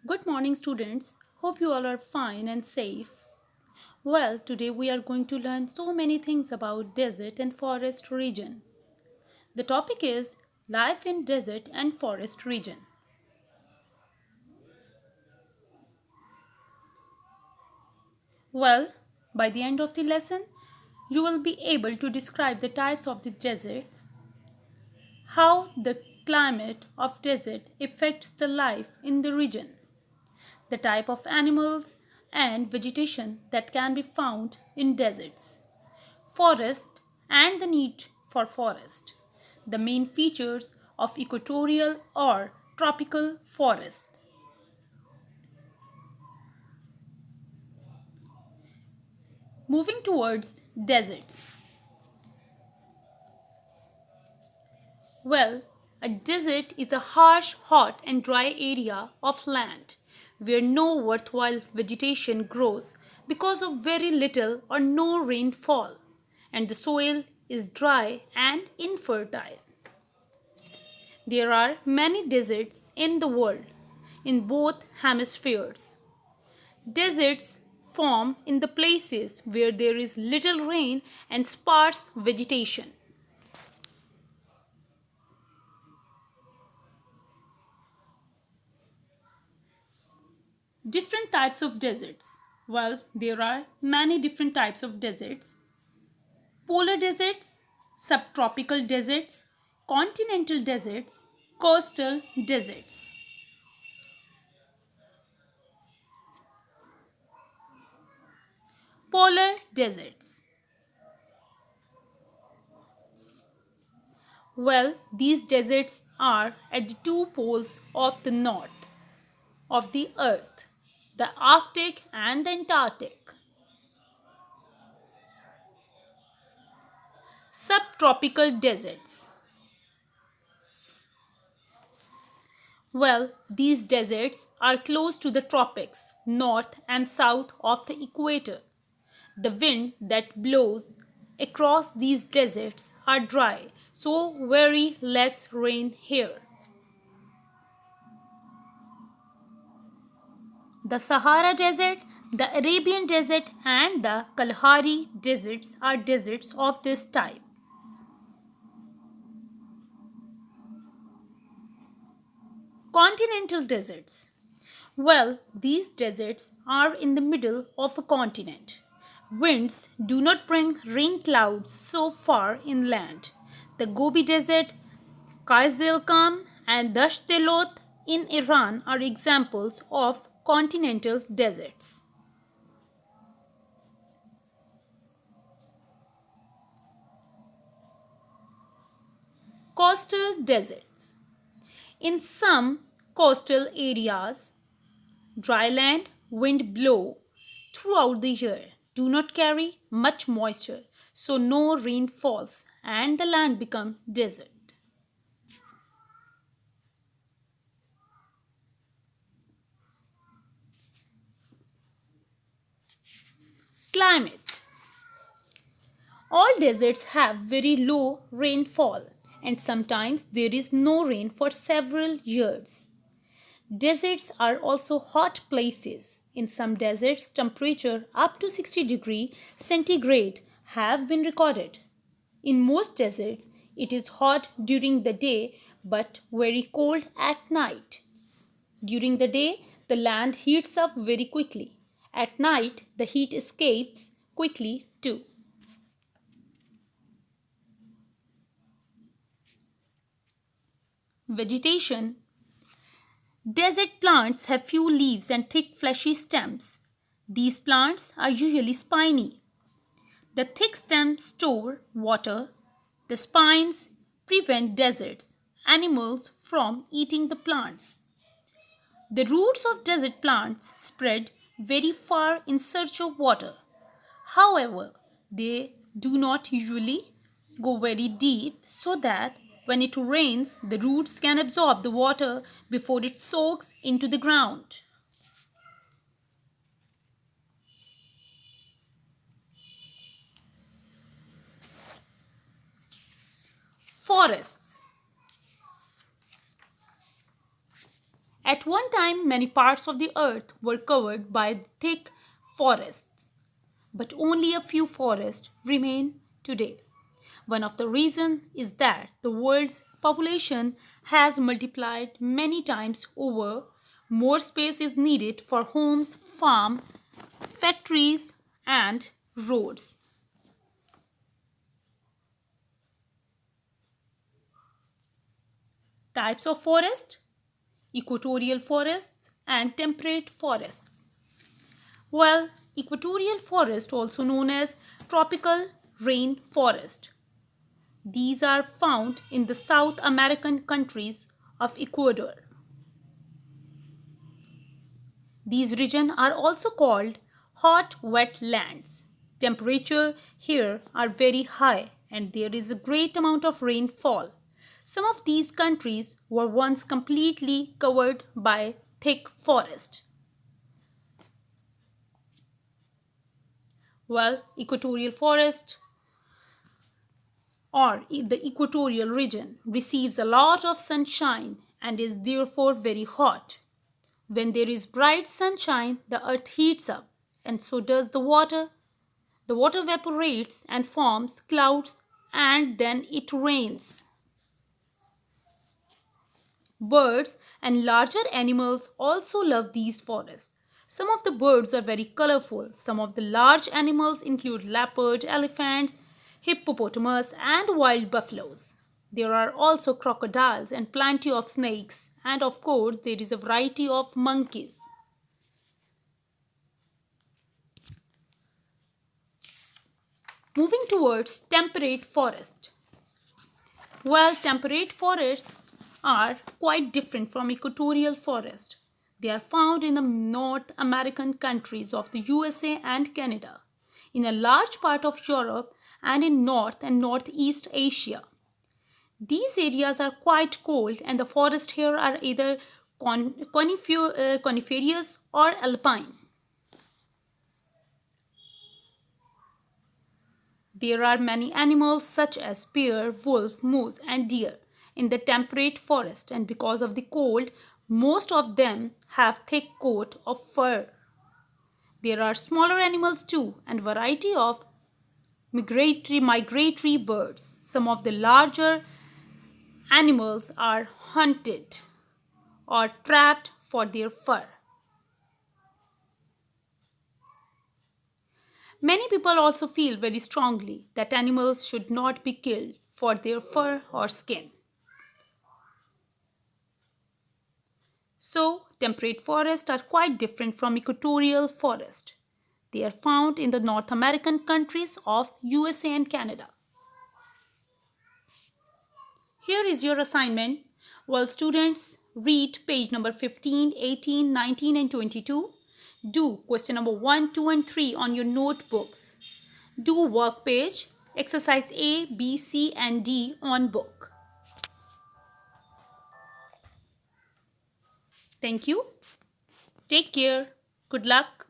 Good morning, students. Hope you all are fine and safe. Well, today we are going to learn so many things about desert and forest region. The topic is life in desert and forest region. Well, by the end of the lesson, you will be able to describe the types of the deserts, how the climate of desert affects the life in the region, the type of animals and vegetation that can be found in deserts, forest and the need for forest, the main features of equatorial or tropical forests. Moving towards deserts. Well, a desert is a harsh, hot, and dry area of land where no worthwhile vegetation grows because of very little or no rainfall, and the soil is dry and infertile. There are many deserts in the world, in both hemispheres. Deserts form in the places where there is little rain and sparse vegetation. Different types of deserts. Well, there are many different types of deserts. Polar deserts, subtropical deserts, continental deserts, coastal deserts. Polar deserts. Well, these deserts are at the two poles of the north of the earth, the Arctic and the Antarctic. Subtropical deserts. Well, these deserts are close to the tropics, north and south of the equator. The wind that blows across these deserts are dry, so very less rain here. The Sahara Desert, the Arabian Desert, and the Kalahari deserts are deserts of this type. Continental deserts. Well, these deserts are in the middle of a continent. Winds do not bring rain clouds so far inland. The Gobi Desert, Kaizelkam, and Dashtelot in Iran are examples of continental deserts. Coastal deserts. In some coastal areas, dry land, wind blow throughout the year, do not carry much moisture, so no rain falls and the land becomes desert. Climate. All deserts have very low rainfall and sometimes there is no rain for several years. Deserts are also hot places. In some deserts, temperature up to 60 degrees centigrade have been recorded. In most deserts, it is hot during the day but very cold at night. During the day, the land heats up very quickly. At night, the heat escapes quickly too. Vegetation. Desert plants have few leaves and thick fleshy stems. These plants are usually spiny. The thick stems store water. The spines prevent desert animals from eating the plants. The roots of desert plants spread very far in search of water. However, they do not usually go very deep so that when it rains, the roots can absorb the water before it soaks into the ground. Forests. At one time, many parts of the earth were covered by thick forests, but only a few forests remain today. One of the reasons is that the world's population has multiplied many times over. More space is needed for homes, farms, factories, and roads. Types of forest: equatorial forests and temperate forest. Well, equatorial forest, also known as tropical rain forest. These are found in the South American countries of Ecuador. These regions are also called hot wetlands. Temperature here are very high and there is a great amount of rainfall. Some of these countries were once completely covered by thick forest. Well, equatorial forest or the equatorial region receives a lot of sunshine and is therefore very hot. When there is bright sunshine, the earth heats up, and so does the water. The water evaporates and forms clouds, and then it rains. Birds and larger animals also love these forests. Some of the birds are very colorful. Some of the large animals include leopard, elephants, hippopotamus, and wild buffaloes. There are also crocodiles and plenty of snakes, and of course, there is a variety of monkeys. Moving towards temperate forest. Well, temperate forests are quite different from equatorial forest. They are found in the North American countries of the USA and Canada, in a large part of Europe, and in North and Northeast Asia. These areas are quite cold and the forests here are either coniferous or alpine. There are many animals such as bear, wolf, moose, and deer in the temperate forest, and because of the cold, most of them have thick coat of fur. There are smaller animals too and variety of migratory birds. Some of the larger animals are hunted or trapped for their fur. Many people also feel very strongly that animals should not be killed for their fur or skin. So, temperate forests are quite different from equatorial forest. They are found in the North American countries of USA and Canada. Here is your assignment. Well, students, read page number 15, 18, 19 and 22. Do question number 1, 2 and 3 on your notebooks. Do work page, exercise A, B, C and D on book. Thank you. Take care. Good luck.